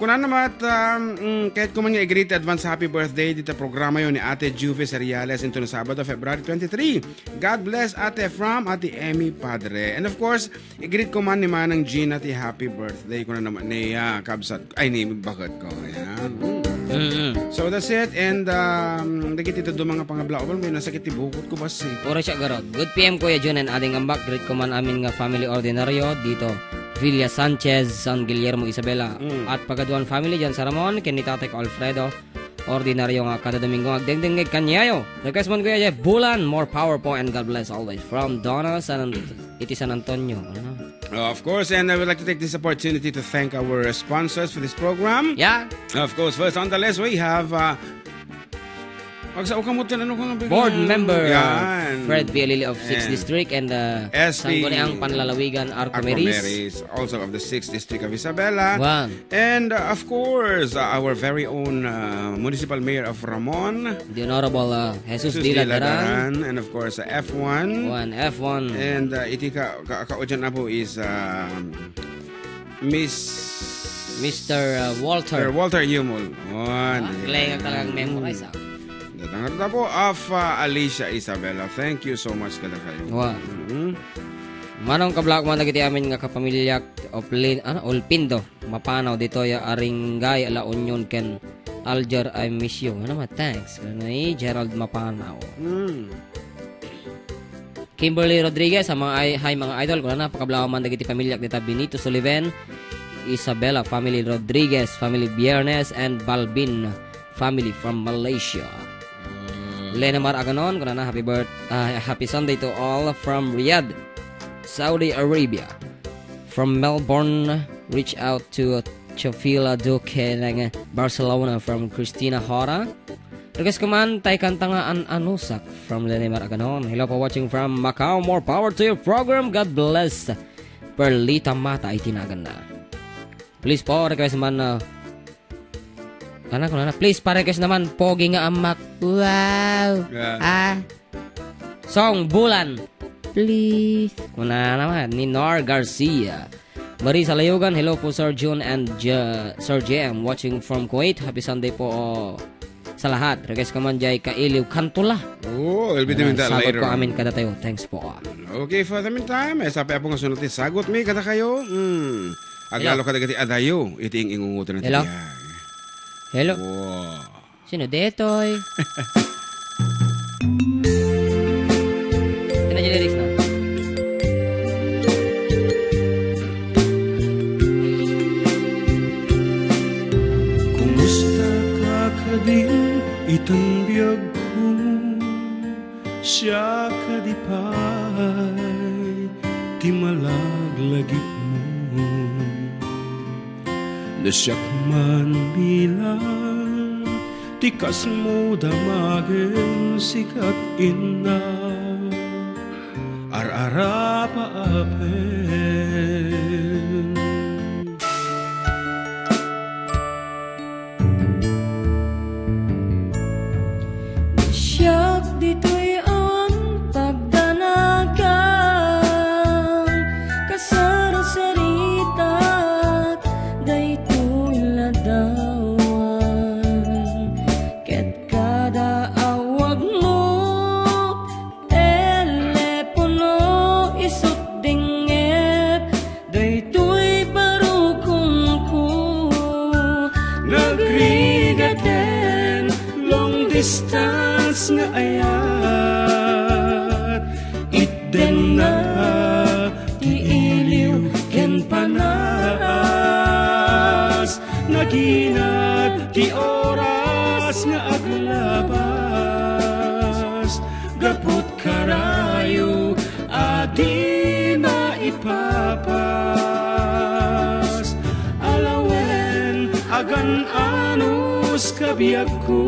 Kuna naman kahit kuman nga i-greet advance happy birthday dito programa yun ni Ate Juve Seriales into na Sabado, February 23. God bless Ate from Ate Emmy Padre. And of course, i-greet ko man ni Manang Gina ti happy birthday kuna naman ni Kabsat. Ay, ni bakit ko. Ayan. So that's it. And nagit ito do mga pangablaobal. May nasakit ti bukot ko basi. Ora siya garot. Good PM Kuya Jun and ading ambak. Greet ko man amin nga family ordinaryo dito. Villa Sanchez, San Guillermo Isabela. At pagaduan family dyan sa Ramon, kini Tatay ko Alfredo. Ordinaryo nga kada Domingo agdengdeng kanyayo. Request mo Kuya Jeff Bulan, more power po and God bless always. From Donna, San Antonio. Of course, and I would like to take this opportunity to thank our sponsors for this program. Yeah. Of course, first on the list we have board member Fred Villalili of 6th District and Sangguniang Panlalawigan Arcomeris, also of the 6th District of Isabela. And of course, our very own Municipal Mayor of Ramon, the Honorable Jesus Dila Daran. And of course, F1. F1. And iti ka-kaujan na po is Mr. Walter. Walter Yumol. Klay nga talagang memorize Datang po of Alicia Isabela. Thank you so much kada kayo. Manong kablak mo nagiti amin nga kapamilya Olpindo. Mapanaw dito ya Aringay La Union ken Alger I miss you. Ano thanks. Kanay Gerald Mapanaw. Kimberly Rodriguez sa mga mga idol ko na pakablaw man dagiti pamilya dita Benito Sullivan, Isabela family Rodriguez, family Biernes and Balbin family from Malaysia. Lena Mar Aganon, kuna na happy Sunday to all from Riyadh, Saudi Arabia. From Melbourne, reach out to Chofila Duque ng Barcelona from Christina Hora. Request kuman tay kanta nga Anusak from Lena Mar Aganon. Hello po watching from Macau. More power to your program. God bless. Perlita Mata ay tinagan na. Please po request man please pa-request naman pogi nga amak. Wow. Song Bulan. Please. Kuna naman ni Nor Garcia. Marisa Layugan, hello po Sir June and Sir JM watching from Kuwait. Happy Sunday po sa lahat. Request ka man jay Kailiw Kantula. I'll be doing that later. Sagot ko amin kada tayo. Thanks po. Okay, for the meantime, sabi po nga sunod sagot mi kada kayo. Aglalo kada gati adayo. Iting ingungutan natin. Hello. Wow. Sino detoy? Lyrics na. Kumusta ka kading itang biyag ko, siya kadipay ti malaglagip mo. Nasyak man bilang tikas mo damagin sikat ina ar-ara paapen. Siyak dito'y ang pagdanagang kasarasarita dayto'y ladawan ket kada awag mo telepono isut dingep dayto'y parukong ko nagrigaten long distance nga ayat itten na ti iliw ken panas naginat ti oras nga aglabas gapot karayo adi maipapas alawen agan anus kabiyak ko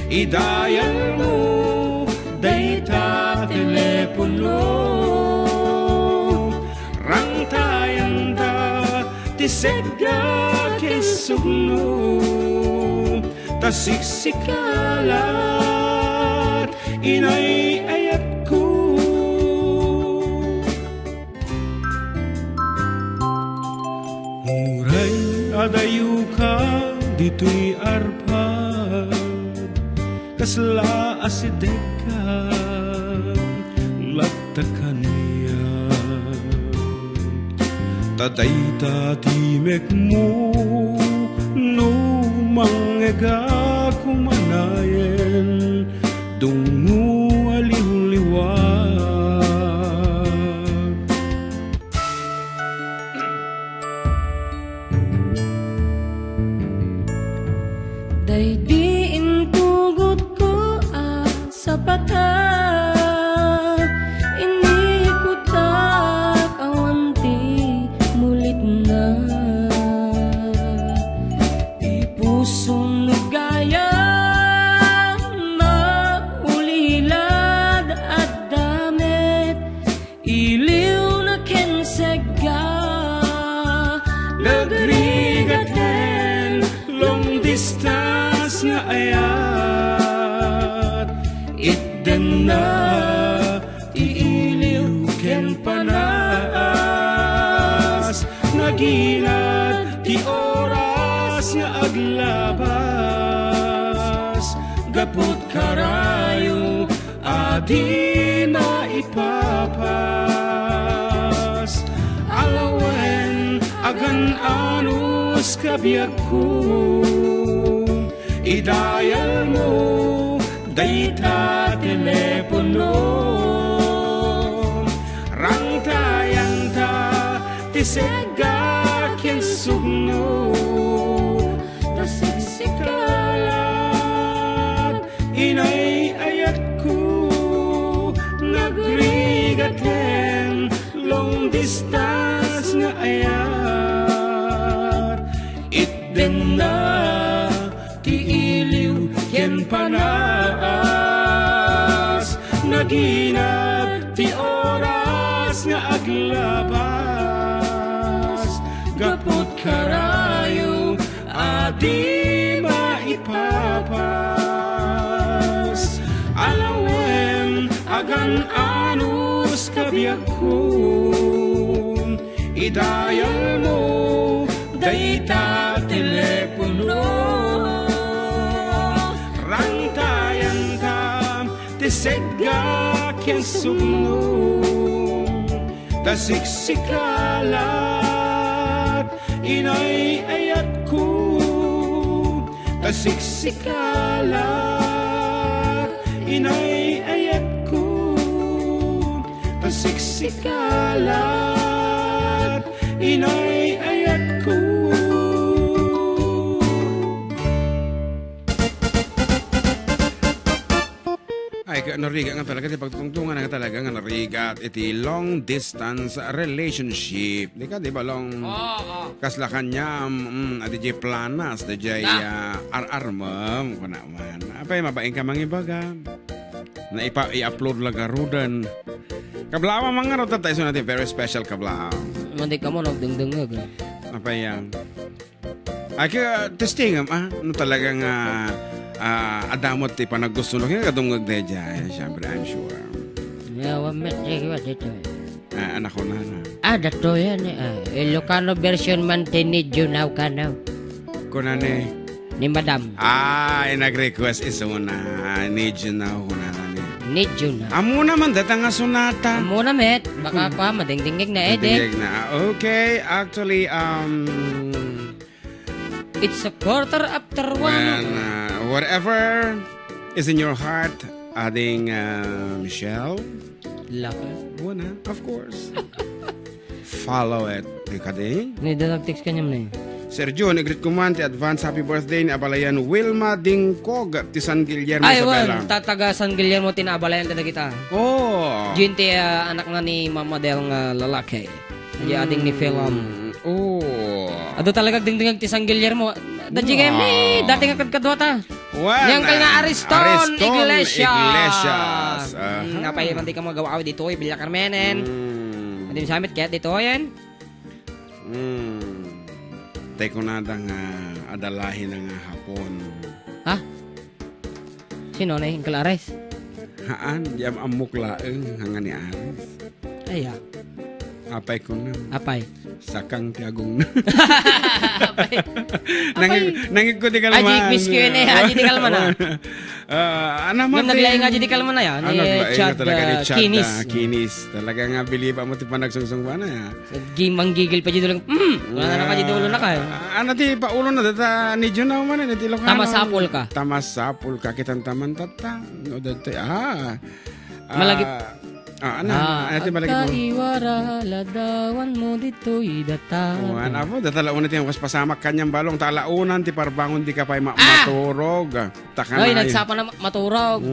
idayal mo dayta telepono rangtayan da tisegga kesugno tasiksikalat inay ayat ko muray adayu ka dito'y arpad, kasla asideg ka, lagtakan niya. Taday tatimek mo, no mangega kumanayen, dungo aliw-liwag. Day di intugot ko sa bata, inikutak awanti mulit na. Ipusong nugaya maulilad at damit, iliw na kensega Nagrigaten long distance nga ayat, itden na tiiliw ken panas, naginat ti oras nga aglabas, gapot karayo adi na ipapas. Alawen agan anus kabiyak ko, idayal mo dayta telepono, rangtayanta tisega kien sugno, tasiksikalat inay ayat ko, nagrigaten long distance nga ayat, itden na tiiliw ken panas, naginat ti oras nga aglabas, gapot karayo adi maipapas. Alawen agan anus kabiyak ko, idayal mo dayta telepono, rangtayanta tisega kien sugno, tasiksikalat inay ayat ko, tasiksikalat inay ayat ko, tasiksikalat inay ayat ko. Ay, nariga nga talaga, di pagtungtungan nga talaga nga nariga at iti long distance relationship. Di ka, di ba, long kasla kanya, at di planas, di jay ar-armam, kunaman. Apay, mabaing ka mga ibaga, na i-upload lagarudan. Kablawa mga rota tayo natin, very special kablawa. Mandi ka mo, nagdengdengag. Apay yan. Ay, kaya testingam, no talagang adamot ti panaggusto no kaya kadungag de jay, syempre I'm sure. Yawa met dito. Anak ko na. Dato yan Ilocano version man tinidyo now ka now. Kunane Ni madam. Nag-request isuna. Need you now kunane. Need you now. Amo naman datang nga sunata. Muna met, baka pa madingdingig na edit. Okay, actually It's a quarter after 1. when whatever is in your heart, adding Michelle. Laka. Una, of course. Follow it. Kading. Nidadagtext ka niya mo na yun. Sergio, nagrit kuman ti advance happy birthday ni abalayan Wilma Dingkog ti San Guillermo Ay, Isabela. tataga San Guillermo tinabalayan talaga kita. Oh. Yun ti anak nga ni Mama Del nga lalaki. Di ading ni film. Oh. Ado talaga dingdingag ti San Guillermo. Dadji kami, dati nga kadkadwa ta. Yang kay nga Ariston Iglesias. Napay man di ka magawa dito, Villa Carmenen. Adim samit kaya dito yan. Tay ko na nga adalahin nga hapon. Ha? Sino na yung Clares? Haan, di amuk laeng hanga ni Aris. Ay, Apay ko na. apay. Sakang tiagong. Nangig ko di kalman. Aji miss Q&A, aji di kalman na. Ano mo? Ngam naglaing aji di kalman na yan. Chad Kinis. Talaga nga biliba mo ti panagsungsung ba na ya. Manggigil pa dito lang. Wala na pa dito ulo na kayo. Ano ti paulo na data ni Jun na man ni Ilocano. Tamasapol ka. Tamasapol ka kitang taman tatang. No dati Malagip. Ano ti malagip mo? Kaiwara ladawan mo dito'y data. Ano po, datalaon natin yung pasamak kanyang balong. Talaunan ti parbangon di ka pa maturog. Ay, nagsapa na maturog.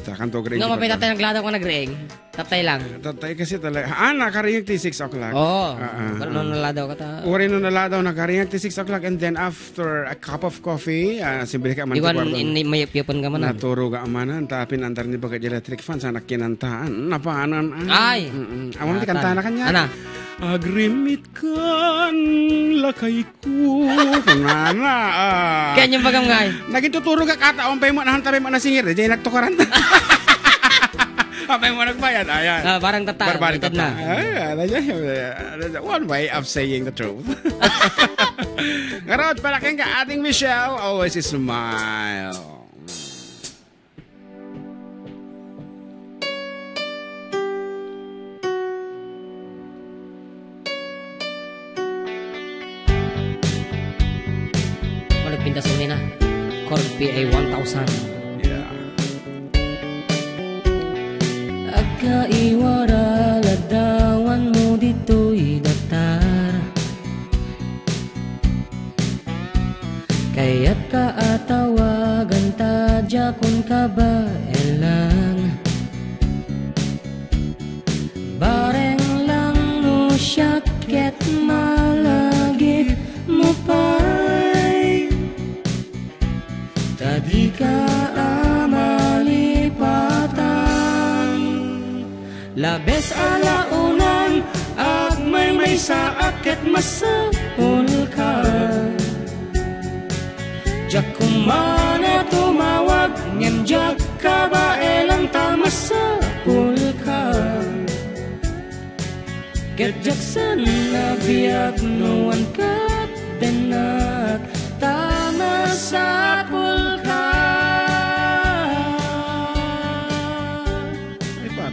Takan to grade. Nga mapay tatay nagladaw ko nagreeng. Tatay lang. Tatay kasi talaga. Nakaringag ti 6 o'clock. Oo. Pero nung naladaw ka ta. Uri nung naladaw, nakaringag ti 6 o'clock. And then after a cup of coffee, simbil ka man. Iwan, may piyapon ka man. Naturo ka amanan. Tapin antar ni Bagay Electric Fan. Sana kinantaan. Napaanan. Ay. Awang ti kanta na kanya. Ana. Agrimit kan lakay ko. Nana. Kaya niyong bagam ngay. Naging tuturo ka kataon pa mo. Nahantabay mo na singir. Diyan nagtukaran. Kapay mo nagbayad. Ayan. Barang tata. Barbaring tata. One way of saying the truth. Ngarod, palaking ka ating Michelle. Always smile. Walang pintas unin na. Korg PA 1000. Kaiwara ladawan mo dito'y datar. Kaya't kaatawagan tadya kung kabailan. Bareng lang no syaket malagip mo pa'y tadi ka labes alaunang agmay sa akit masapol ka. Diyak kumana tumawag ngem diyak ka ba elang tamasapol ka. Ket diyak sana biyak nuan kat denak tamasapol ka.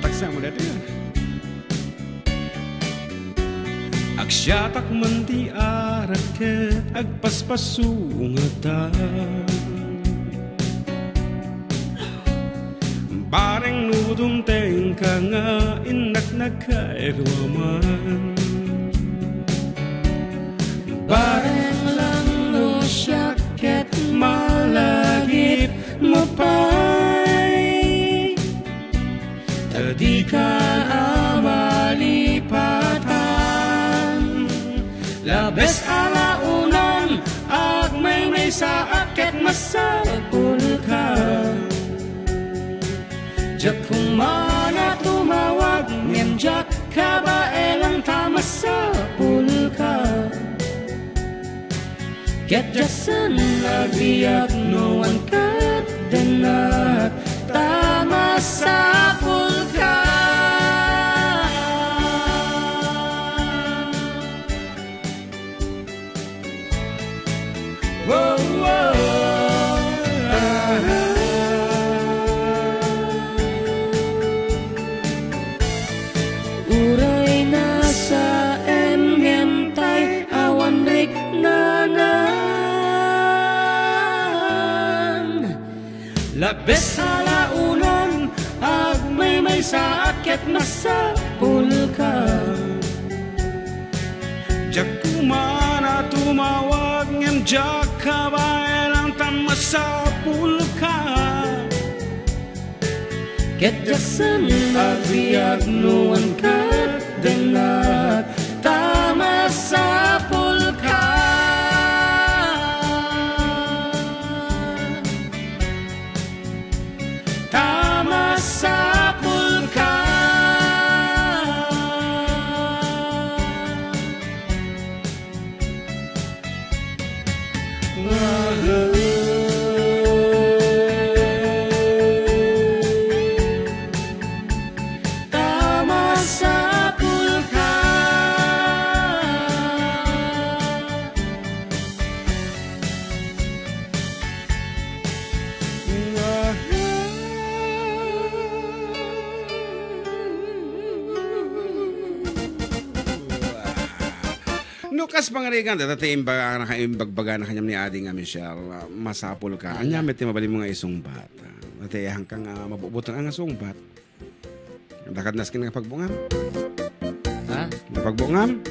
Taksa mo dito yan. Agsyatak man ti araket agpaspasungatan. Bareng nudumteng ka nga inak nagkairwaman. Bareng lang no syaket malagip mo pa'y tadi ka amalipatan. Labes alaunan agmay sa akit masapul ka. Diyak kumana tumawag ngem diyak ka ba elang tamasapul ka. Ket diyak sana biyak nuan kat denak tamasapul ka. Whoa, whoa. Uray na sa emhentay awan rik nanan. Labes alaunan agmay sa akit masapul ka. Diyak kumana tumawag ngem diyak ka ba elang tamasapul ka. Ket diyak sana biyak nuan kat denak tamasapul ka. Tamasapul ka. Tamasapul ka. Lucas Pangarigan, dati imbagbaga na kanyang ni Adi nga Michelle, masapol ka. Anya, may timabali mo nga isungbat. Dati hanggang mabubutang ang asungbat. Dakad naskin nga pagbungam. Ha? Pagbungam?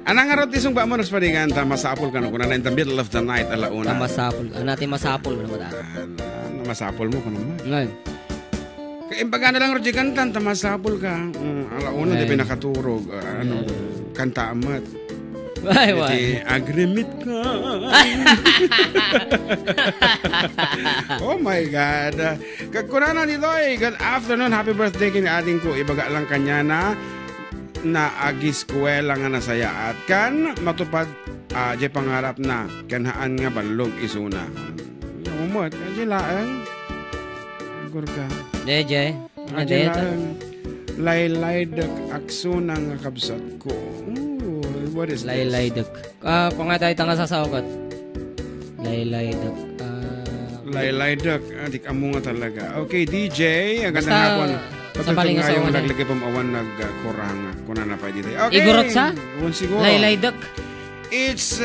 Anang nga rot isungba mo naspadigan, masapol ka no, kung na in the middle of the night, alauna. Masapol. Natin masapol mo naman. Masapol mo ko naman. Ngayon. Imbaga na lang Roger kantan, tamasapol ka. Alauna, di pinakaturog. Kanta amat. Why? Agrimit ka. Oh my God. Kagkunana nito good afternoon, happy birthday kini ating ko. Ibaga lang kanya na agiskwela nga nasaya at kan matupad di pangarap na kanhaan nga balog isuna. Umot, kajilaan. Gurka. Deje. Kajilaan. Laylay dak aksuna nga kabsat ko. What is Laylay dak. Kung nga tayo tanga sa saukot. Laylay dak. Laylay dak. Adik amo nga talaga. Okay, DJ. Ang ganda Basta, hapon. sa paling nga yung asawa naglagay pamawan nagkurang. Kuna na pa dito. Okay. Igurot sa? Siguro. Laylay dak. It's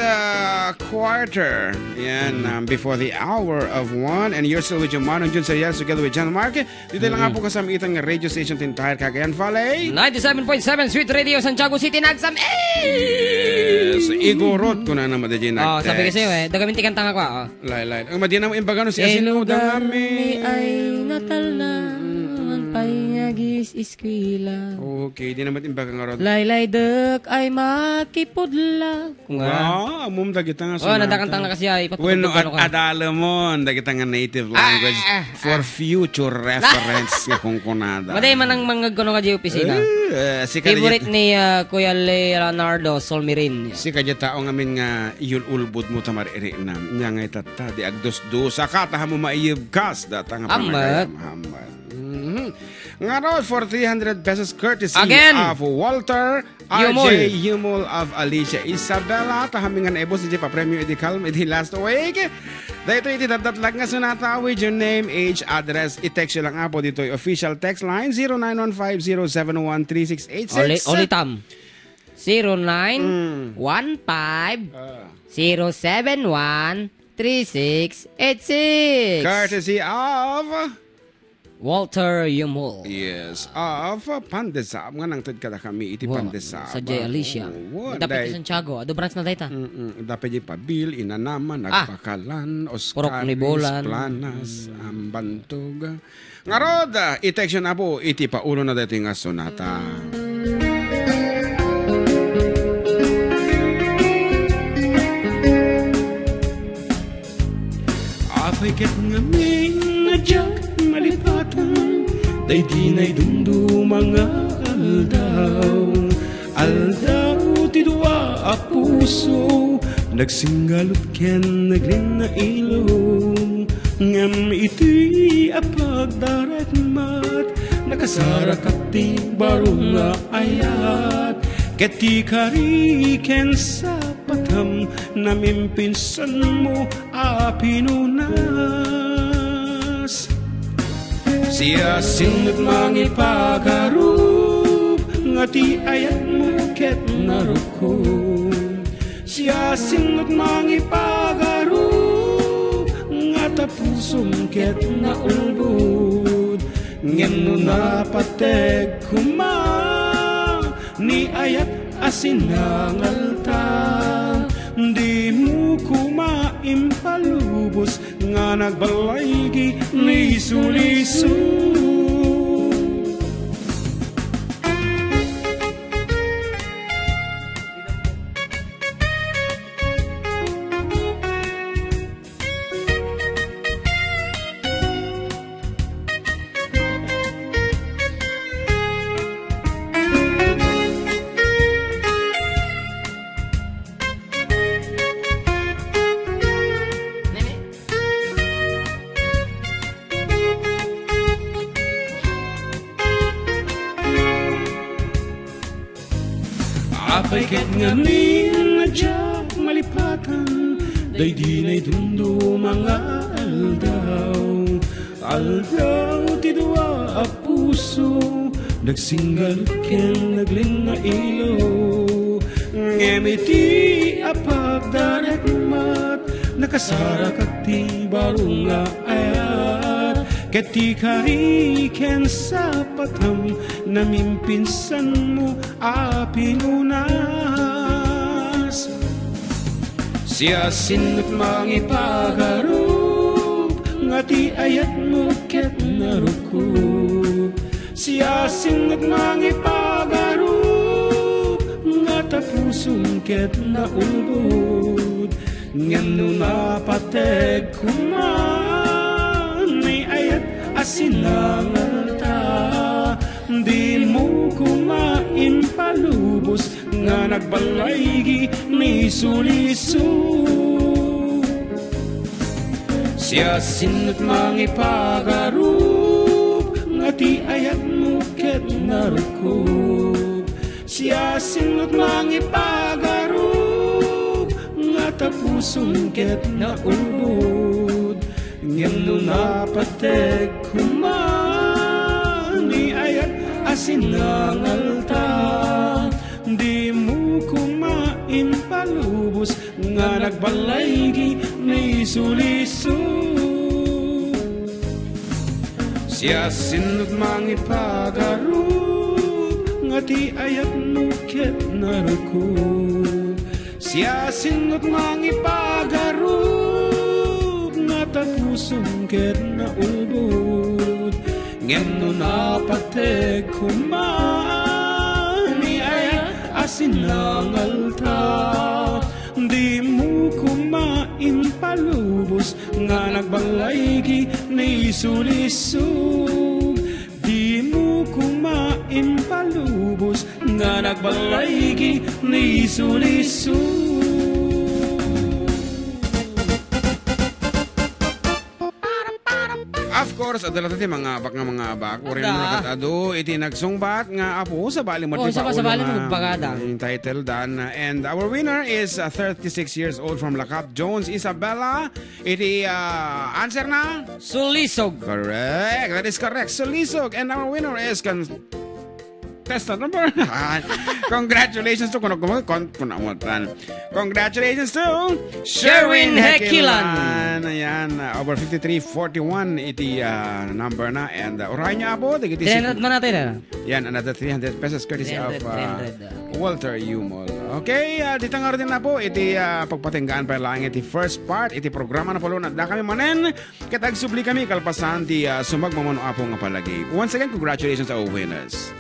quarter. Yan, before the hour of 1. And you're still with your Manong Jun Serial together with John Mark. Dito lang nga po kasama itang radio station Tintahir Cagayan Valley. 97.7 Sweet Radio Santiago City Nagsam. Yes. Igorot ko na naman din nag-text. Sabi kasi dagaminti kang tanga ko. Laylay. Ang madina mo imbagano si Asino Dangami ay natal na payagis iskwila. Okay, di naman imbaga nga rod. Laylay dak ay makipudla. Amum dagita nga sunata. Nadakantang na kasi ay Bueno, adala mo, dagita nga native language for future reference kung kunada. Maday man ang mga gano ka di opisina. Favorite ni Kuya Leonardo Solmirin. Si kadya tao ngamin nga iyululbud mo tamar iri-nam. Nya nga itata, di agdos-dos. Akataha mo maiyibkas. Data nga Amat. Nga raw for 300 pesos courtesy Again. of Walter RJ Yumol of Alicia Isabela. Tahamingan ebos di pa premium iti calm iti last week. Dito iti dadatlag nga sunata with your name, age, address. I-text lang apo dito yung official text line 0915-071-3686. Oli tam. 0915-071-3686. Courtesy of Walter Yumol. Yes, of Pandesab. Nga nang kada kami iti Pandesab. Sa J. Alicia. Dapat iti Santiago. Ado branch na dayta. Dapat di pabil, inanaman, nagpakalan, Oscaris, Planas, Ambantog. Nga rod, i-text na po, iti paulo na dito nga sonata. Apay ket ngamin nga jak malipatan, day di na'y dundo mga aldaw ti dua a puso, nagsingalot ken naglin na ilong, ngam iti apagdaratmat, nakasarakap ti baro nga ayat, ket ti kariken sa patam, namimpinsan mo a pinunas. Siya sinut mangipagarup, nga ti ayat mo ket narukom. Siya sinut mangipagarup, nga tapusom ket naulbud. Ngeno napateg kuma, ni ayat asinangalta. Di mo kumaimpalubos, nga nagbalaygi ni suliso. Apay ket ngamin nga jak malipatan, day di na'y dundo mga aldaw. Aldaw ti dua a puso nagsinggal ken nagling na ilo ngemiti a pagdarekmat nakasara kag ti barong nga ayat kati kari ken sa patam namimpinsan mo a pinunas siya sinut mangipagarop nga ti ayat mo ket narukup siya sinut mangipagarop nga tapusong ket naulbod ngano napatek kuman ni ayat asinangal ta di mo kumain palubos nga nagbalaygi ni suliso siya sinut mangipagarop nga ti ayat mo ket narukup siya sinut mangipagarop nga tapusong ket naulbod ngano napatek kuman ni ayat asinangal ta di mo kumain palubos nga nagbalaygi ni suliso siya sinut mangipagarop nga ti ayat mo ket narukup siya sinut mangipagarop nga tapusong ket naulbod ngano napatek kuman ni ayat asinangal ta di mo kumain palubos nga nagbalaygi ni sulisog di mo kumain palubos nga nagbalaygi ni sulisog. Of course, adala ti mga abak nga mga abak. Uri mo nakatado, iti nagsungbat nga apo sa bali mo. Sa bali mo bagada. Title dan. And our winner is 36 years old from Lacap, Jones Isabella. Iti answer na? Sulisog. Correct. That is correct. Sulisog. And our winner is testa number. Congratulations to Congratulations to Sherwin Hekilan. Ayan, over 5341 iti number na. And orahan niya po. 300 man natin. Yan, another 300 pesos courtesy 300, of 300. Walter Umol. Okay, dito nga rin na po iti pagpatinggaan pa lang iti first part iti programa na po na kami manen katagsubli kami kalpasan ti sumagmamono apo nga palagi. Once again, congratulations to our winners.